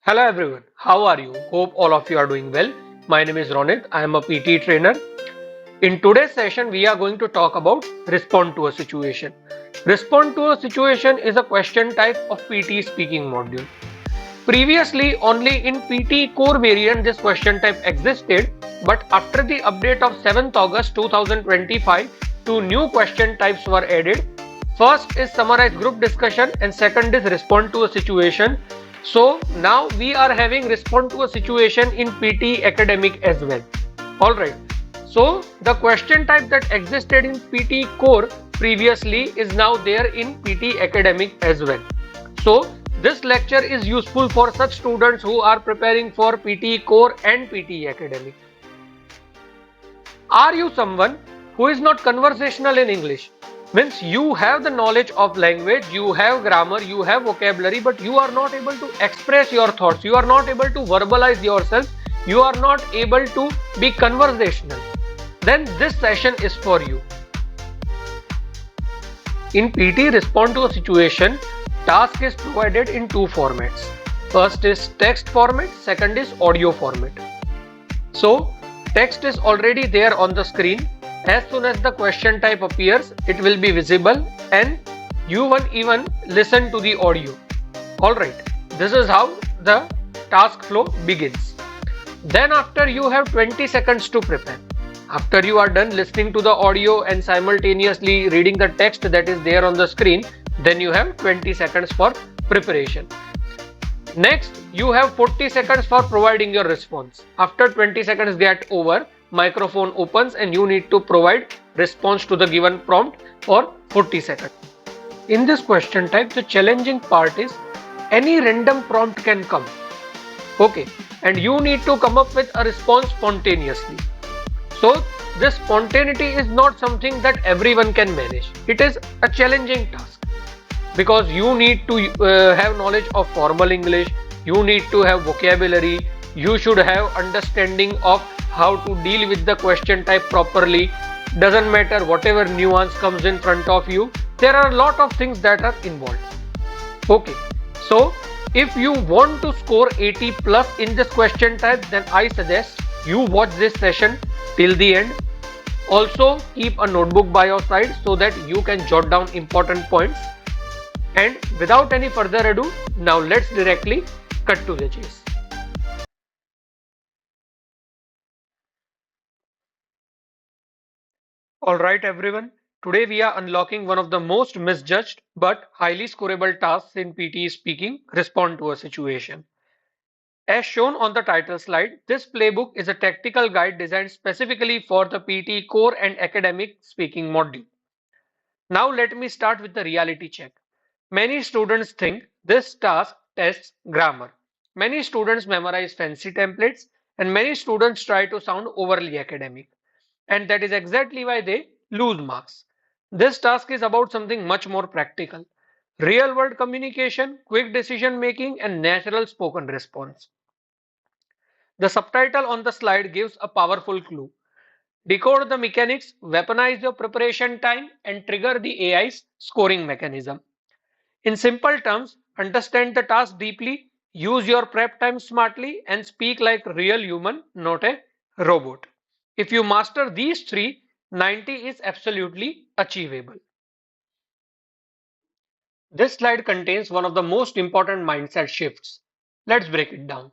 Hello everyone, how are you? Hope all of you are doing well. My name is Ronit, I am a PT trainer. In today's session, we are going to talk about respond to a situation. Respond to a situation is a question type of PT speaking module. Previously, only in PT core variant this question type existed, but after the update of 7th August 2025, two new question types were added. First is summarize group discussion and second is respond to a situation. So now we are having respond to a situation in PT academic as well. Alright. So the question type that existed in PT core previously is now there in PT academic as well. So this lecture is useful for such students who are preparing for PT core and PT academic. Are you someone who is not conversational in English? Means you have the knowledge of language, you have grammar, you have vocabulary, but you are not able to express your thoughts, you are not able to verbalize yourself, you are not able to be conversational. Then this session is for you. In PT respond to a situation, task is provided in two formats. First is text format, second is audio format. So text is already there on the screen. As soon as the question type appears, it will be visible and you won't even listen to the audio. Alright, this is how the task flow begins. Then after you have 20 seconds to prepare. After you are done listening to the audio and simultaneously reading the text that is there on the screen, then you have 20 seconds for preparation. Next, you have 40 seconds for providing your response. After 20 seconds get over, microphone opens and you need to provide response to the given prompt for 40 seconds. In this question type, the challenging part is any random prompt can come. Okay, and you need to come up with a response spontaneously. So this spontaneity is not something that everyone can manage. It is a challenging task because you need to have knowledge of formal English, you need to have vocabulary, you should have understanding of how to deal with the question type properly. Doesn't matter whatever nuance comes in front of you, there are a lot of things that are involved. Okay, so if you want to score 80 plus in this question type, then I suggest you watch this session till the end. Also keep a notebook by your side so that you can jot down important points. And without any further ado, now let's directly cut to the chase. Alright everyone, today we are unlocking one of the most misjudged but highly scoreable tasks in PTE speaking, respond to a situation. As shown on the title slide, this playbook is a tactical guide designed specifically for the PT core and academic speaking module. Now let me start with the reality check. Many students think this task tests grammar. Many students memorize fancy templates and many students try to sound overly academic. And that is exactly why they lose marks. This task is about something much more practical. Real world communication, quick decision making and natural spoken response. The subtitle on the slide gives a powerful clue. Decode the mechanics, weaponize your preparation time, and trigger the AI's scoring mechanism. In simple terms, understand the task deeply, use your prep time smartly, and speak like a real human, not a robot. If you master these three, 90 is absolutely achievable. This slide contains one of the most important mindset shifts. Let's break it down.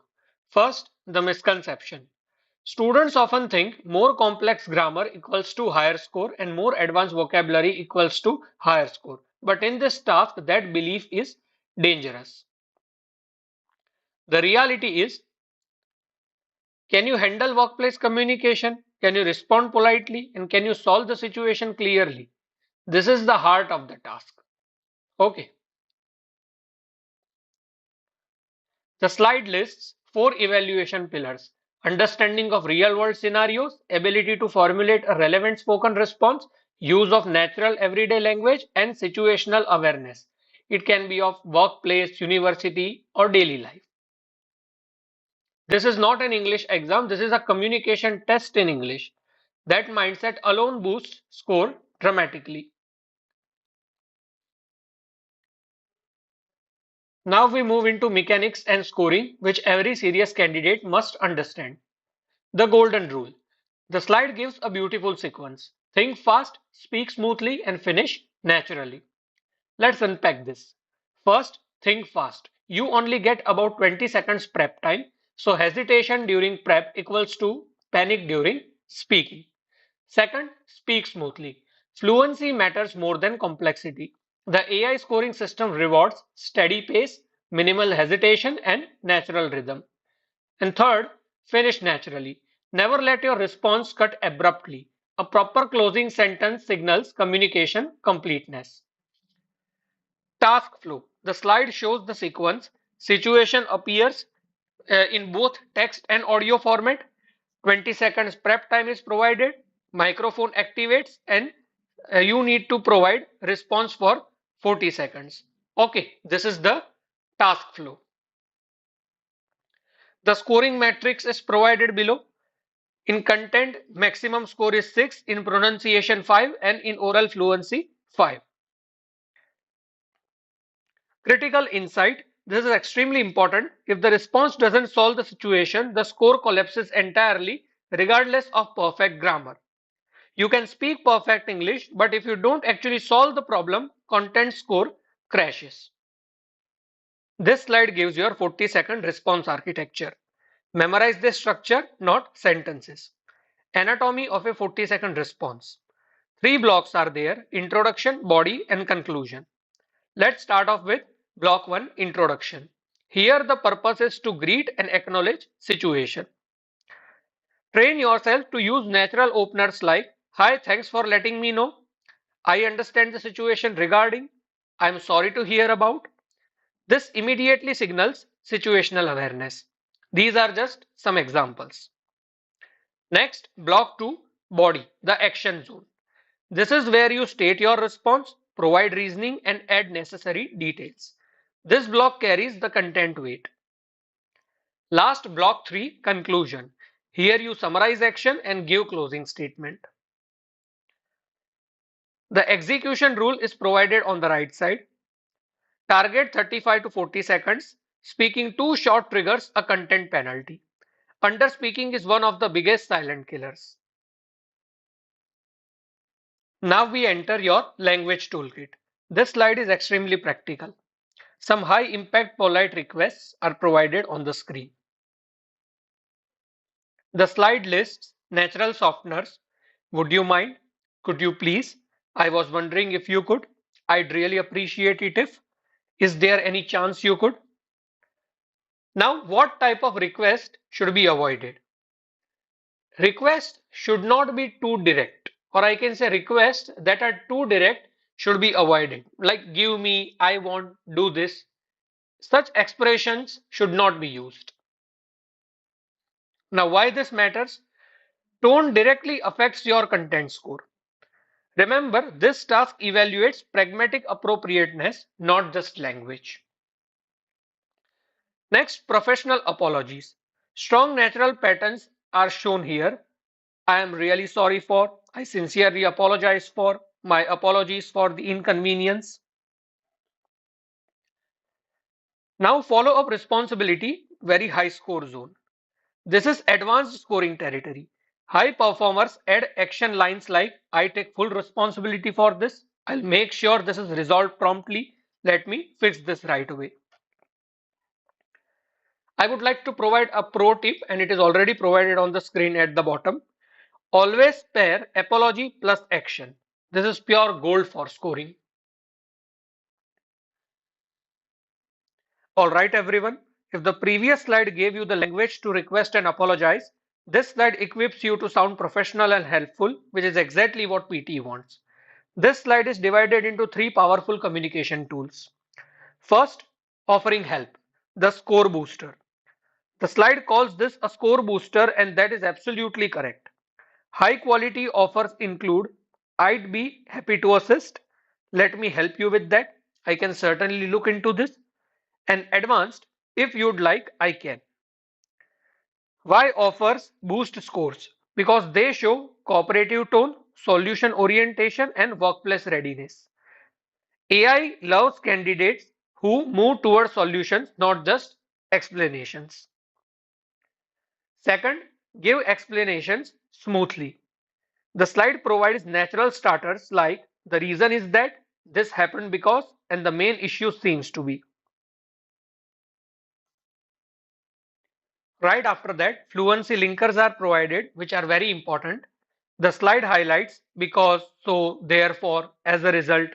First, the misconception. Students often think more complex grammar equals to higher score and more advanced vocabulary equals to higher score. But in this task, that belief is dangerous. The reality is, can you handle workplace communication? Can you respond politely? And can you solve the situation clearly? This is the heart of the task. Okay. The slide lists four evaluation pillars: understanding of real world scenarios, ability to formulate a relevant spoken response, use of natural everyday language, and situational awareness. It can be of workplace, university, or daily life. This is not an English exam, this is a communication test in English. That mindset alone boosts score dramatically. Now we move into mechanics and scoring, which every serious candidate must understand. The golden rule. The slide gives a beautiful sequence. Think fast, speak smoothly, and finish naturally. Let's unpack this. First, think fast. You only get about 20 seconds prep time, so hesitation during prep equals to panic during speaking. Second, speak smoothly. Fluency matters more than complexity. The AI scoring system rewards steady pace, minimal hesitation, and natural rhythm. And third, finish naturally. Never let your response cut abruptly. A proper closing sentence signals communication completeness. Task flow. The slide shows the sequence. Situation appears in both text and audio format. 20 seconds prep time is provided. Microphone activates and you need to provide response for 40 seconds. Okay, this is the task flow. The scoring matrix is provided below. In content, maximum score is 6, in pronunciation 5, and in oral fluency 5. Critical insight. This is extremely important. If the response doesn't solve the situation, the score collapses entirely, regardless of perfect grammar. You can speak perfect English, but if you don't actually solve the problem, content score crashes. This slide gives your 40-second response architecture. Memorize this structure, not sentences. Anatomy of a 40-second response. Three blocks are there: introduction, body, and conclusion. Let's start off with block 1, introduction. Here the purpose is to greet and acknowledge situation. Train yourself to use natural openers like, "Hi, thanks for letting me know. I understand the situation regarding. I'm sorry to hear about." This immediately signals situational awareness. These are just some examples. Next, block 2, body, the action zone. This is where you state your response, provide reasoning, and add necessary details. This block carries the content weight. Last, block 3, conclusion. Here you summarize action and give closing statement. The execution rule is provided on the right side. Target 35 to 40 seconds. Speaking too short triggers a content penalty. Underspeaking is one of the biggest silent killers. Now we enter your language toolkit. This slide is extremely practical. Some high impact polite requests are provided on the screen. The slide lists natural softeners. Would you mind? Could you please? I was wondering if you could. I'd really appreciate it if. Is there any chance you could? Now, what type of request should be avoided? Requests should not be too direct, or I can say requests that are too direct should be avoided. Like, give me, I want, do this. Such expressions should not be used. Now, why this matters? Tone directly affects your content score. Remember, this task evaluates pragmatic appropriateness, not just language. Next, professional apologies. Strong natural patterns are shown here. I am really sorry for, I sincerely apologize for, my apologies for the inconvenience. Now, follow up responsibility, very high score zone. This is advanced scoring territory. High performers add action lines like, I take full responsibility for this. I'll make sure this is resolved promptly. Let me fix this right away. I would like to provide a pro tip, and it is already provided on the screen at the bottom. Always pair apology plus action. This is pure gold for scoring. Alright everyone, if the previous slide gave you the language to request and apologize, this slide equips you to sound professional and helpful, which is exactly what PTE wants. This slide is divided into three powerful communication tools. First, offering help, the score booster. The slide calls this a score booster, and that is absolutely correct. High quality offers include, I'd be happy to assist, let me help you with that, I can certainly look into this, and advanced, if you'd like, I can. Why offers boost scores? Because they show cooperative tone, solution orientation, and workplace readiness. AI loves candidates who move towards solutions, not just explanations. Second, give explanations smoothly. The slide provides natural starters like the reason is that, this happened because, and the main issue seems to be. Right after that, fluency linkers are provided, which are very important. The slide highlights because, so, therefore, as a result.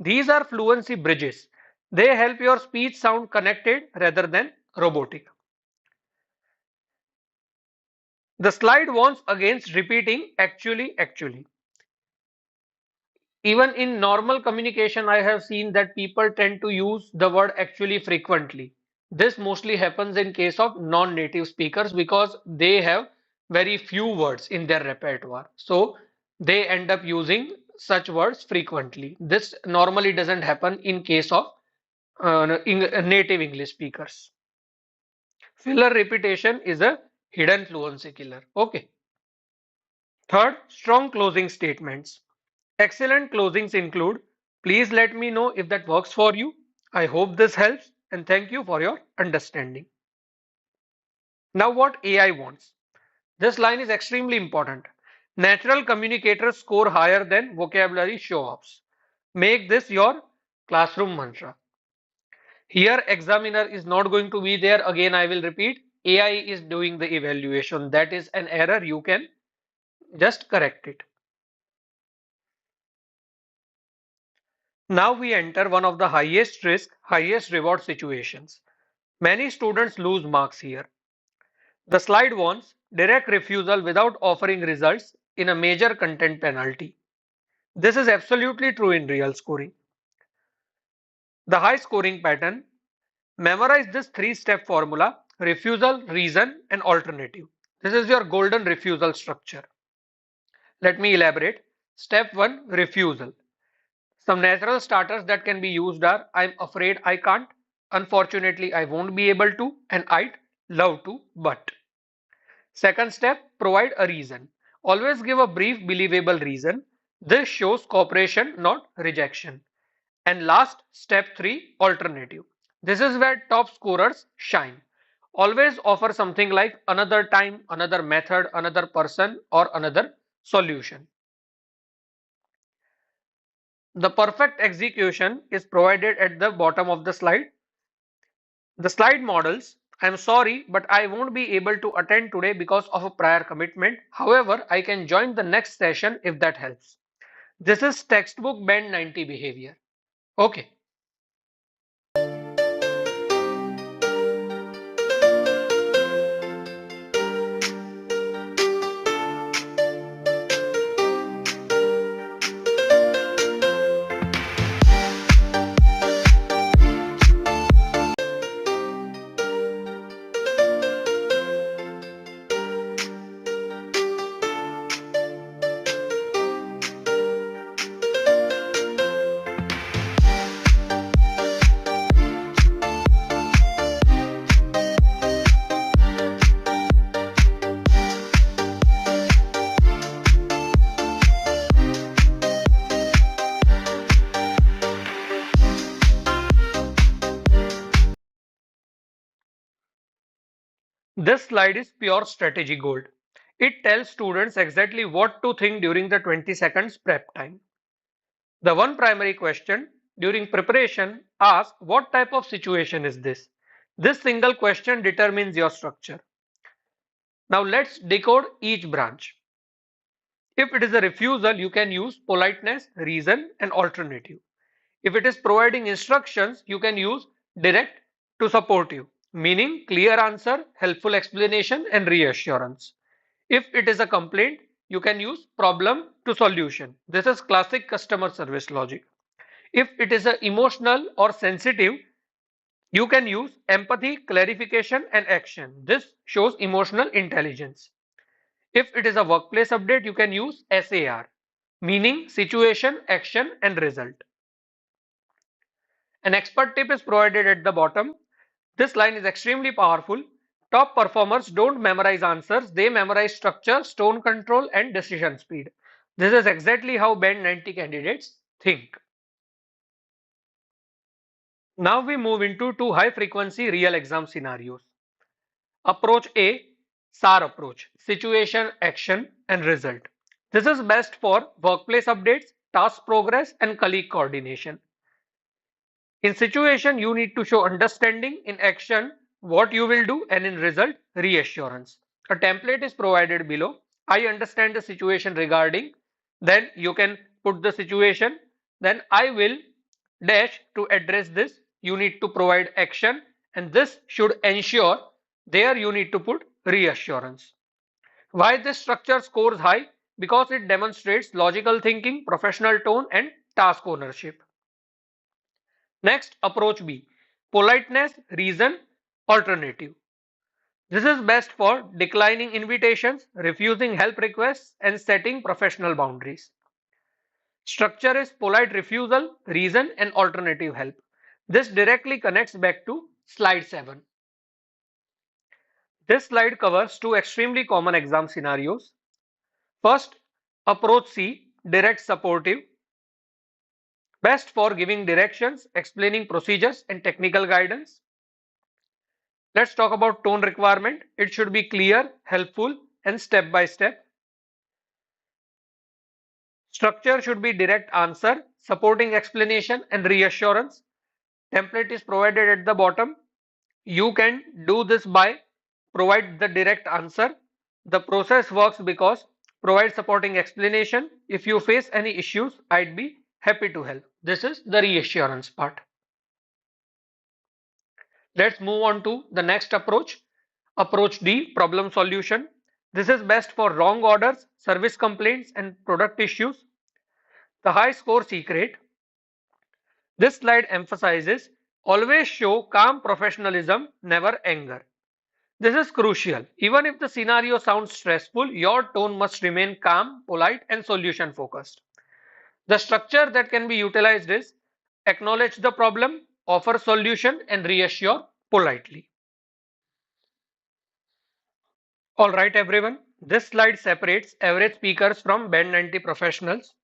These are fluency bridges. They help your speech sound connected rather than robotic. The slide warns against repeating actually. Even in normal communication, I have seen that people tend to use the word actually frequently. This mostly happens in case of non-native speakers because they have very few words in their repertoire. So they end up using such words frequently. This normally doesn't happen in case of native English speakers. Filler repetition is a hidden fluency killer. Okay. Third, strong closing statements. Excellent closings include, please let me know if that works for you. I hope this helps and thank you for your understanding. Now what AI wants. This line is extremely important. Natural communicators score higher than vocabulary show-offs. Make this your classroom mantra. Here examiner is not going to be there. Again, I will repeat. AI is doing the evaluation. That is an error. You can just correct it. Now we enter one of the highest risk, highest reward situations. Many students lose marks here. The slide warns direct refusal without offering results in a major content penalty. This is absolutely true in real scoring. The high scoring pattern, memorize this three-step formula: refusal, reason, and alternative. This is your golden refusal structure. Let me elaborate. Step 1, refusal. Some natural starters that can be used are I'm afraid I can't, unfortunately I won't be able to, and I'd love to, but. Second step, provide a reason. Always give a brief, believable reason. This shows cooperation, not rejection. And last, step 3, alternative. This is where top scorers shine. Always offer something like another time, another method, another person, or another solution. The perfect execution is provided at the bottom of the slide. The slide models, I'm sorry, but I won't be able to attend today because of a prior commitment. However, I can join the next session if that helps. This is textbook band 90 behavior. Okay. This slide is pure strategy gold. It tells students exactly what to think during the 20 seconds prep time. The one primary question during preparation, ask what type of situation is this? This single question determines your structure. Now let's decode each branch. If it is a refusal, you can use politeness, reason, and alternative. If it is providing instructions, you can use direct to support you, meaning clear answer, helpful explanation, and reassurance. If it is a complaint, you can use problem to solution. This is classic customer service logic. If it is a emotional or sensitive, you can use empathy, clarification, and action. This shows emotional intelligence. If it is a workplace update, you can use SAR, meaning situation, action, and result. An expert tip is provided at the bottom. This line is extremely powerful. Top performers don't memorize answers, they memorize structure, tone control, and decision speed. This is exactly how Band 90 candidates think. Now we move into two high frequency real exam scenarios. Approach A, SAR approach, situation, action and result. This is best for workplace updates, task progress and colleague coordination. In situation, you need to show understanding, in action, what you will do, and in result, reassurance. A template is provided below. I understand the situation regarding, then you can put the situation, then I will dash to address this. You need to provide action, and this should ensure, there you need to put reassurance. Why this structure scores high? Because it demonstrates logical thinking, professional tone, and task ownership. Next, approach B, politeness, reason, alternative. This is best for declining invitations, refusing help requests, and setting professional boundaries. Structure is polite refusal, reason, and alternative help. This directly connects back to slide 7. This slide covers two extremely common exam scenarios. First, approach C, direct supportive, best for giving directions, explaining procedures, and technical guidance. Let's talk about tone requirement. It should be clear, helpful, and step by step. Structure should be direct answer, supporting explanation, and reassurance. Template is provided at the bottom. You can do this by provide the direct answer. The process works because provide supporting explanation. If you face any issues, I'd be happy to help. This is the reassurance part. Let's move on to the next approach. Approach D, problem solution. This is best for wrong orders, service complaints, and product issues. The high score secret. This slide emphasizes always show calm professionalism, never anger. This is crucial. Even if the scenario sounds stressful, your tone must remain calm, polite, and solution focused. The structure that can be utilized is acknowledge the problem, offer solution, and reassure politely. Alright everyone, this slide separates average speakers from band 90 professionals.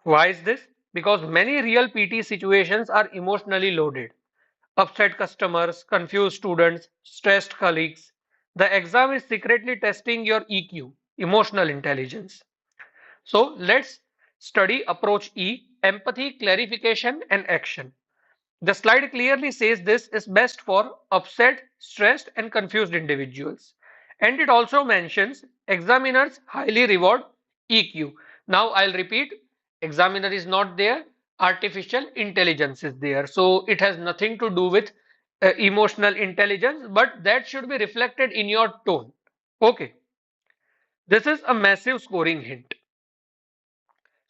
Why is this? Because many real PT situations are emotionally loaded. Upset customers, confused students, stressed colleagues. The exam is secretly testing your EQ, emotional intelligence. So let's study approach E, empathy, clarification and action. The slide clearly says this is best for upset, stressed, and confused individuals. And it also mentions examiners highly reward EQ. Now I'll repeat, examiner is not there, artificial intelligence is there. So it has nothing to do with emotional intelligence, but that should be reflected in your tone. Okay, this is a massive scoring hint.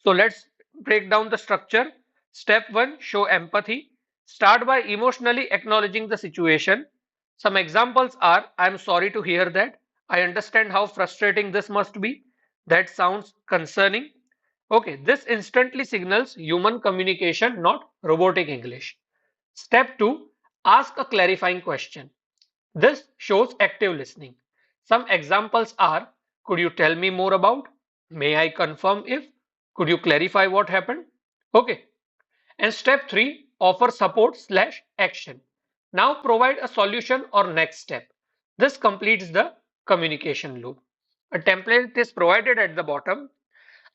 So let's break down the structure. Step 1, show empathy. Start by emotionally acknowledging the situation. Some examples are, I am sorry to hear that. I understand how frustrating this must be. That sounds concerning. Okay, this instantly signals human communication, not robotic English. Step 2, ask a clarifying question. This shows active listening. Some examples are, could you tell me more about? May I confirm if? Could you clarify what happened? Okay. And step 3, offer support slash action. Now provide a solution or next step. This completes the communication loop. A template is provided at the bottom.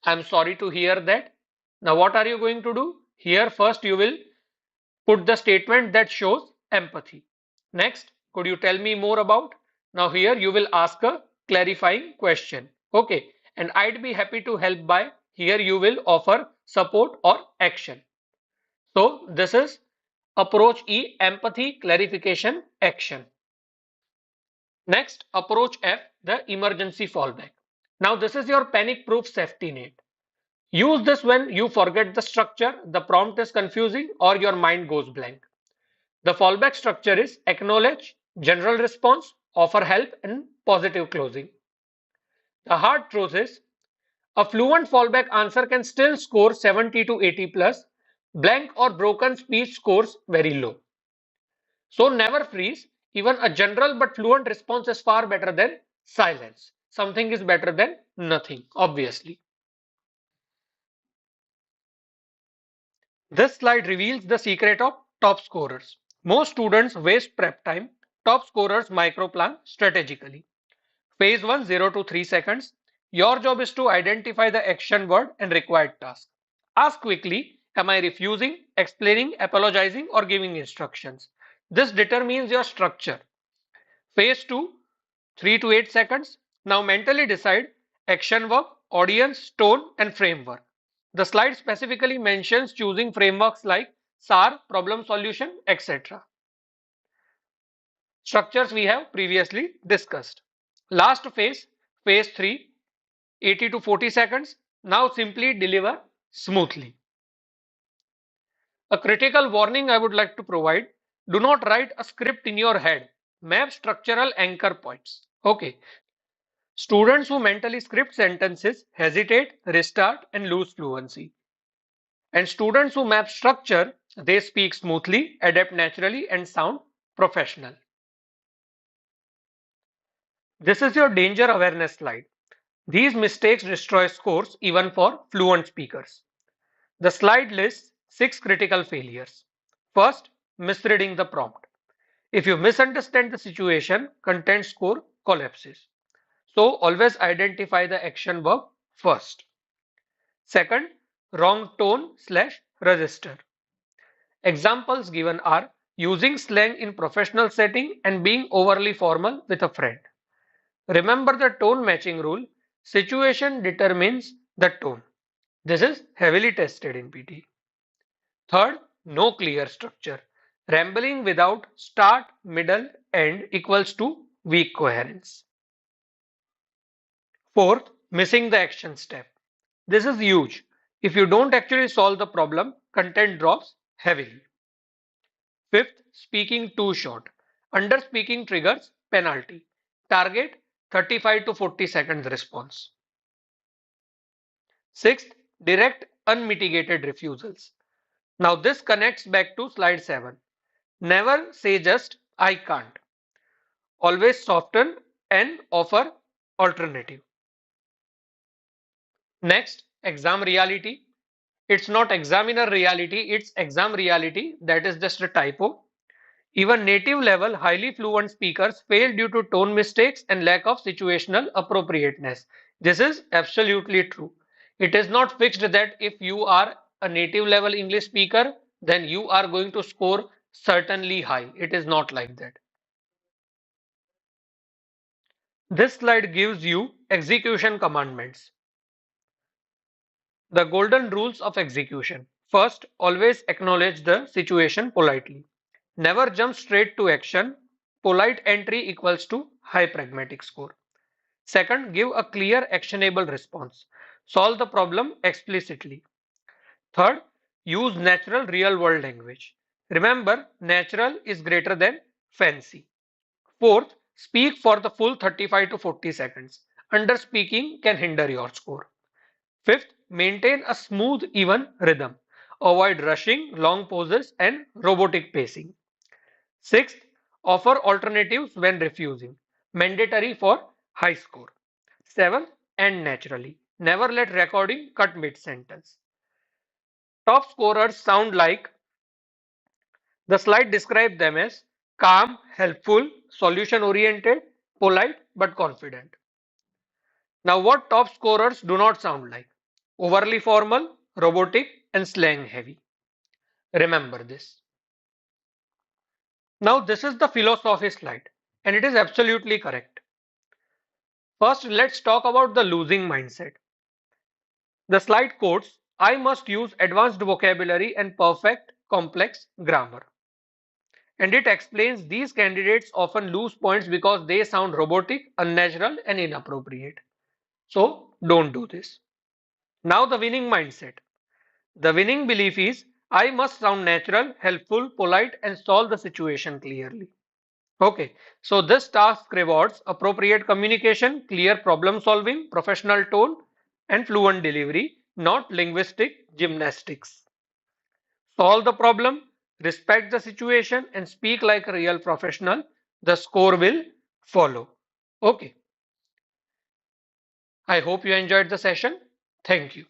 I'm sorry to hear that. Now what are you going to do? Here first you will put the statement that shows empathy. Next, could you tell me more about? Now here you will ask a clarifying question. Okay, and I'd be happy to help by, here you will offer support or action. So this is approach E, empathy, clarification, action. Next, approach F, the emergency fallback. Now this is your panic proof safety net. Use this when you forget the structure, the prompt is confusing, or your mind goes blank. The fallback structure is acknowledge, general response, offer help, and positive closing. The hard truth is a fluent fallback answer can still score 70 to 80 plus. Blank or broken speech scores very low. So never freeze. Even a general but fluent response is far better than silence. Something is better than nothing, obviously. This slide reveals the secret of top scorers. Most students waste prep time. Top scorers microplan strategically. Phase 1 0 to 3 seconds. Your job is to identify the action word and required task. Ask quickly, am I refusing, explaining, apologizing, or giving instructions? This determines your structure. Phase 2 3 to 8 seconds. Now mentally decide action verb, audience, tone, and framework. The slide specifically mentions choosing frameworks like SAR, problem solution, etc. Structures we have previously discussed. Last phase, phase 3, 80 to 40 seconds. Now simply deliver smoothly. A critical warning I would like to provide. Do not write a script in your head. Map structural anchor points. Okay. Students who mentally script sentences hesitate, restart, and lose fluency. And students who map structure, they speak smoothly, adapt naturally, and sound professional. This is your danger awareness slide. These mistakes destroy scores even for fluent speakers. The slide lists 6 critical failures. First, misreading the prompt. If you misunderstand the situation, content score collapses. So always identify the action verb first. Second, wrong tone slash register. Examples given are using slang in professional setting and being overly formal with a friend. Remember the tone matching rule. Situation determines the tone. This is heavily tested in PT. Third, no clear structure. Rambling without start, middle, end equals to weak coherence. Fourth, missing the action step. This is huge. If you don't actually solve the problem, content drops heavily. Fifth, speaking too short. Under speaking triggers penalty. Target 35 to 40 seconds response. Sixth, direct unmitigated refusals. Now this connects back to slide 7. Never say just I can't. Always soften and offer alternative. Next, exam reality. It's not examiner reality, it's exam reality. That is just a typo. Even native level highly fluent speakers fail due to tone mistakes and lack of situational appropriateness. This is absolutely true. It is not fixed that if you are a native level English speaker, then you are going to score certainly high. It is not like that. This slide gives you execution commandments. The golden rules of execution. First, always acknowledge the situation politely. Never jump straight to action. Polite entry equals to high pragmatic score. Second, give a clear actionable response. Solve the problem explicitly. Third, use natural real world language. Remember, natural is greater than fancy. Fourth, speak for the full 35 to 40 seconds. Under speaking can hinder your score. Fifth, maintain a smooth, even rhythm. Avoid rushing, long pauses, and robotic pacing. Sixth, offer alternatives when refusing. Mandatory for high score. Seventh, end naturally. Never let recording cut mid sentence. Top scorers sound like the slide describes them as calm, helpful, solution oriented, polite, but confident. Now, what top scorers do not sound like? Overly formal, robotic, and slang heavy. Remember this. Now, this is the philosophy slide, and it is absolutely correct. First, let's talk about the losing mindset. The slide quotes I must use advanced vocabulary and perfect complex grammar. And it explains these candidates often lose points because they sound robotic, unnatural, and inappropriate. So, don't do this. Now, the winning mindset. The winning belief is I must sound natural, helpful, polite, and solve the situation clearly. Okay, so this task rewards appropriate communication, clear problem solving, professional tone, and fluent delivery, not linguistic gymnastics. Solve the problem, respect the situation, and speak like a real professional. The score will follow. Okay, I hope you enjoyed the session. Thank you.